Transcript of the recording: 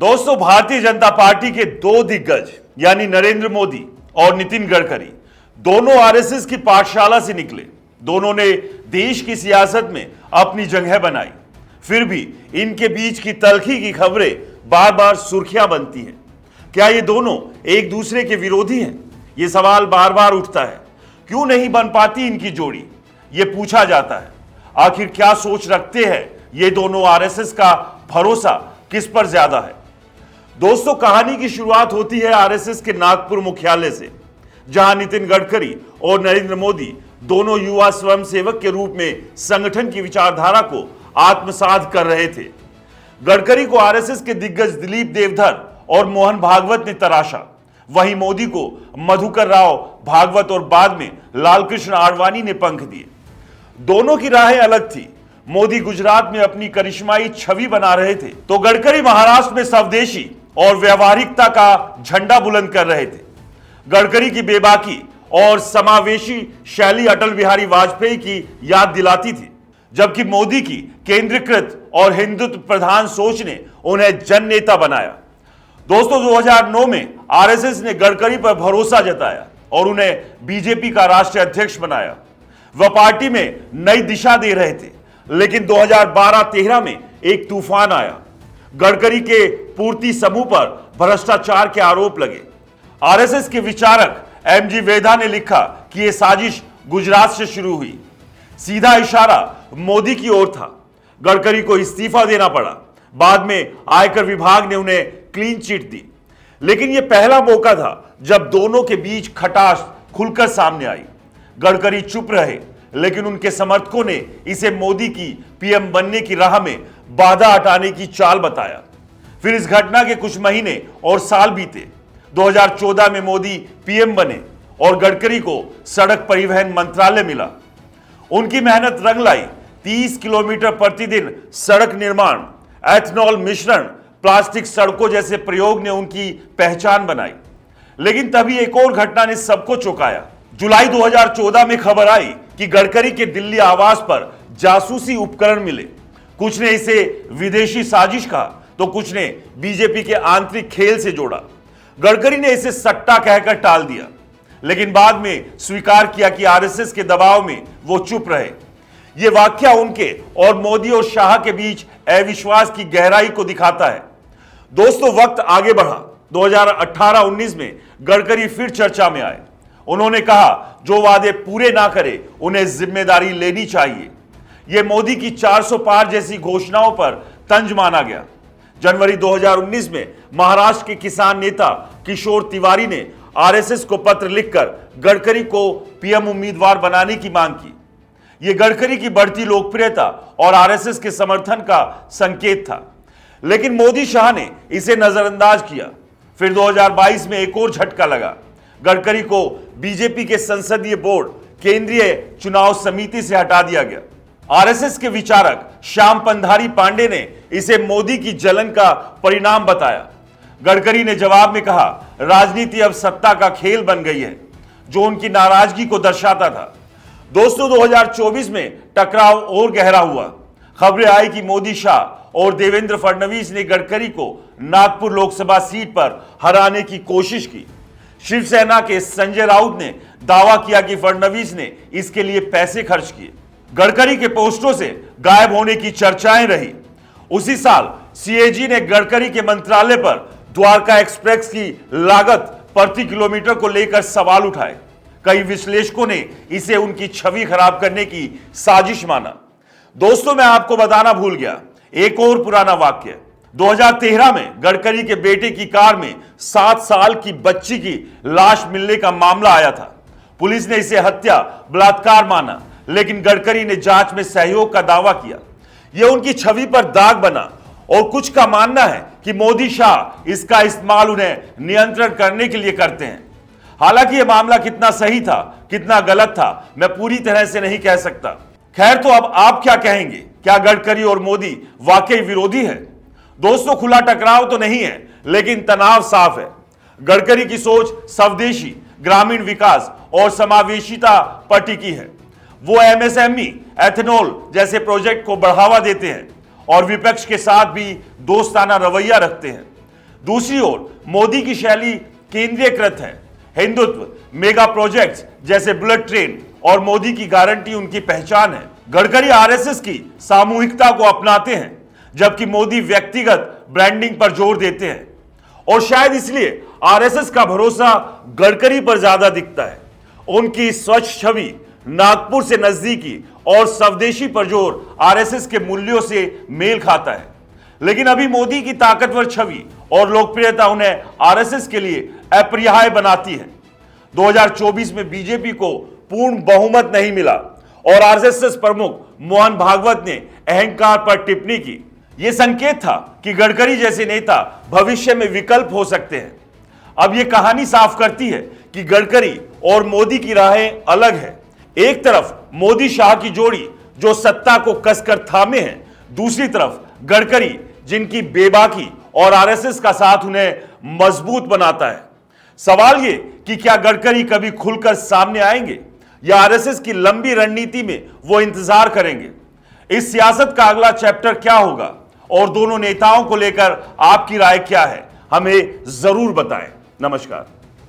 दोस्तों, भारतीय जनता पार्टी के दो दिग्गज यानी नरेंद्र मोदी और नितिन गडकरी दोनों आरएसएस की पाठशाला से निकले। दोनों ने देश की सियासत में अपनी जगह बनाई। फिर भी इनके बीच की तल्खी की खबरें बार बार सुर्खियां बनती हैं। क्या ये दोनों एक दूसरे के विरोधी हैं? ये सवाल बार बार उठता है। क्यों नहीं बन पाती इनकी जोड़ी, ये पूछा जाता है। आखिर क्या सोच रखते हैं ये दोनों? आरएसएस का भरोसा किस पर ज्यादा है? दोस्तों, कहानी की शुरुआत होती है आरएसएस के नागपुर मुख्यालय से, जहां नितिन गडकरी और नरेंद्र मोदी दोनों युवा स्वयंसेवक के रूप में संगठन की विचारधारा को आत्मसात कर रहे थे। गडकरी को आरएसएस के दिग्गज दिलीप देवधर और मोहन भागवत ने तराशा, वहीं मोदी को मधुकर राव भागवत और बाद में लालकृष्ण आडवाणी ने पंख दिए। दोनों की राहें अलग थी। मोदी गुजरात में अपनी करिश्माई छवि बना रहे थे, तो गडकरी महाराष्ट्र में स्वदेशी और व्यावहारिकता का झंडा बुलंद कर रहे थे। गडकरी की बेबाकी और समावेशी शैली अटल बिहारी वाजपेयी की याद दिलाती थी, जबकि मोदी की केंद्रीकृत और हिंदुत्व प्रधान सोच ने उन्हें जन नेता बनाया। दोस्तों, 2009 में आरएसएस ने गडकरी पर भरोसा जताया और उन्हें बीजेपी का राष्ट्रीय अध्यक्ष बनाया। वह पार्टी में नई दिशा दे रहे थे, लेकिन 2012-13 में एक तूफान आया। गडकरी के पूर्ति समूह पर भ्रष्टाचार के आरोप लगे। आरएसएस के विचारक एमजी वेदा ने लिखा कि यह साजिश गुजरात से शुरू हुई। सीधा इशारा मोदी की ओर था। गडकरी को इस्तीफा देना पड़ा। बाद में आयकर विभाग ने उन्हें क्लीन चिट दी। लेकिन यह पहला मौका था जब दोनों के बीच खटास खुलकर सामने आई। गडकरी चुप रहे, लेकिन उनके समर्थकों ने इसे मोदी की पीएम बनने की राह में बाधा हटाने की चाल बताया। फिर इस घटना के कुछ महीने और साल बीते। 2014 में मोदी पीएम बने और गडकरी को सड़क परिवहन मंत्रालय मिला। उनकी मेहनत रंग लाई। 30 किलोमीटर प्रतिदिन सड़क निर्माण, एथनॉल मिश्रण, प्लास्टिक सड़कों जैसे प्रयोग ने उनकी पहचान बनाई। लेकिन तभी एक और घटना ने सबको चौंकाया। जुलाई 2014 में खबर आई कि गडकरी के दिल्ली आवास पर जासूसी उपकरण मिले। कुछ ने इसे विदेशी साजिश कहा, तो कुछ ने बीजेपी के आंतरिक खेल से जोड़ा। गडकरी ने इसे सट्टा कहकर टाल दिया, लेकिन बाद में स्वीकार किया कि आरएसएस के दबाव में वो चुप रहे। यह वाकया उनके और मोदी और शाह के बीच अविश्वास की गहराई को दिखाता है। दोस्तों, वक्त आगे बढ़ा। 2018-19 में गडकरी फिर चर्चा में आए। उन्होंने कहा जो वादे पूरे ना करे उन्हें जिम्मेदारी लेनी चाहिए। यह मोदी की 400 पार जैसी घोषणाओं पर तंज माना गया। जनवरी 2019 में महाराष्ट्र के किसान नेता किशोर तिवारी ने आरएसएस को पत्र लिखकर गडकरी को पीएम उम्मीदवार बनाने की मांग की। यह गडकरी की बढ़ती लोकप्रियता और आरएसएस के समर्थन का संकेत था, लेकिन मोदी शाह ने इसे नजरअंदाज किया। फिर 2022 में एक और झटका लगा। गडकरी को बीजेपी के संसदीय बोर्ड केंद्रीय चुनाव समिति से हटा दिया गया। आरएसएस के विचारक श्याम पंधारी पांडे ने इसे मोदी की जलन का परिणाम बताया। गडकरी ने जवाब में कहा, राजनीति अब सत्ता का खेल बन गई है, जो उनकी नाराजगी को दर्शाता था। दोस्तों, 2024 में टकराव और गहरा हुआ। खबरें आई कि मोदी शाह और देवेंद्र फडणवीस ने गडकरी को नागपुर लोकसभा सीट पर हराने की कोशिश की। शिवसेना के संजय राउत ने दावा किया कि फडणवीस ने इसके लिए पैसे खर्च किए। गडकरी के पोस्टों से गायब होने की चर्चाएं रही। उसी साल सीएजी ने गडकरी के मंत्रालय पर द्वारका एक्सप्रेस की लागत प्रति किलोमीटर को लेकर सवाल उठाए। कई विश्लेषकों ने इसे उनकी छवि खराब करने की साजिश माना। दोस्तों, मैं आपको बताना भूल गया एक और पुराना वाक्य। 2013 में गडकरी के बेटे की कार में 7 साल की बच्ची की लाश मिलने का मामला आया था। पुलिस ने इसे हत्या बलात्कार माना, लेकिन गडकरी ने जांच में सहयोग का दावा किया। यह उनकी छवि पर दाग बना और कुछ का मानना है कि मोदी शाह इसका इस्तेमाल उन्हें नियंत्रण करने के लिए करते हैं। हालांकि यह मामला कितना सही था, कितना गलत था, मैं पूरी तरह से नहीं कह सकता। खैर, तो अब आप क्या कहेंगे? क्या गडकरी और मोदी वाकई विरोधी है? दोस्तों, खुला टकराव तो नहीं है, लेकिन तनाव साफ है। गडकरी की सोच स्वदेशी, ग्रामीण विकास और समावेशिता पर टिकी है। वो एमएसएमई, एथेनॉल जैसे प्रोजेक्ट को बढ़ावा देते हैं और विपक्ष के साथ भी दोस्ताना रवैया रखते हैं। दूसरी ओर मोदी की शैली केंद्रीयकृत है। हिंदुत्व, मेगा प्रोजेक्ट्स जैसे बुलेट ट्रेन और मोदी की गारंटी उनकी पहचान है। गडकरी आरएसएस की सामूहिकता को अपनाते हैं, जबकि मोदी व्यक्तिगत ब्रांडिंग पर जोर देते हैं। और शायद इसलिए आरएसएस का भरोसा गडकरी पर ज्यादा दिखता है। उनकी स्वच्छ छवि, नागपुर से नजदीकी और स्वदेशी पर जोर आरएसएस के मूल्यों से मेल खाता है। लेकिन अभी मोदी की ताकतवर छवि और लोकप्रियता उन्हें आरएसएस के लिए अपरिहार्य बनाती है। 2024 में बीजेपी को पूर्ण बहुमत नहीं मिला और आरएसएस प्रमुख मोहन भागवत ने अहंकार पर टिप्पणी की। यह संकेत था कि गडकरी जैसे नेता भविष्य में विकल्प हो सकते हैं। अब यह कहानी साफ करती है कि गडकरी और मोदी की राहें अलग है। एक तरफ मोदी शाह की जोड़ी जो सत्ता को कसकर थामे है, दूसरी तरफ गडकरी जिनकी बेबाकी और आरएसएस का साथ उन्हें मजबूत बनाता है। सवाल ये कि क्या गडकरी कभी खुलकर सामने आएंगे या आरएसएस की लंबी रणनीति में वो इंतजार करेंगे? इस सियासत का अगला चैप्टर क्या होगा और दोनों नेताओं को लेकर आपकी राय क्या है? हमें जरूर बताएं। नमस्कार।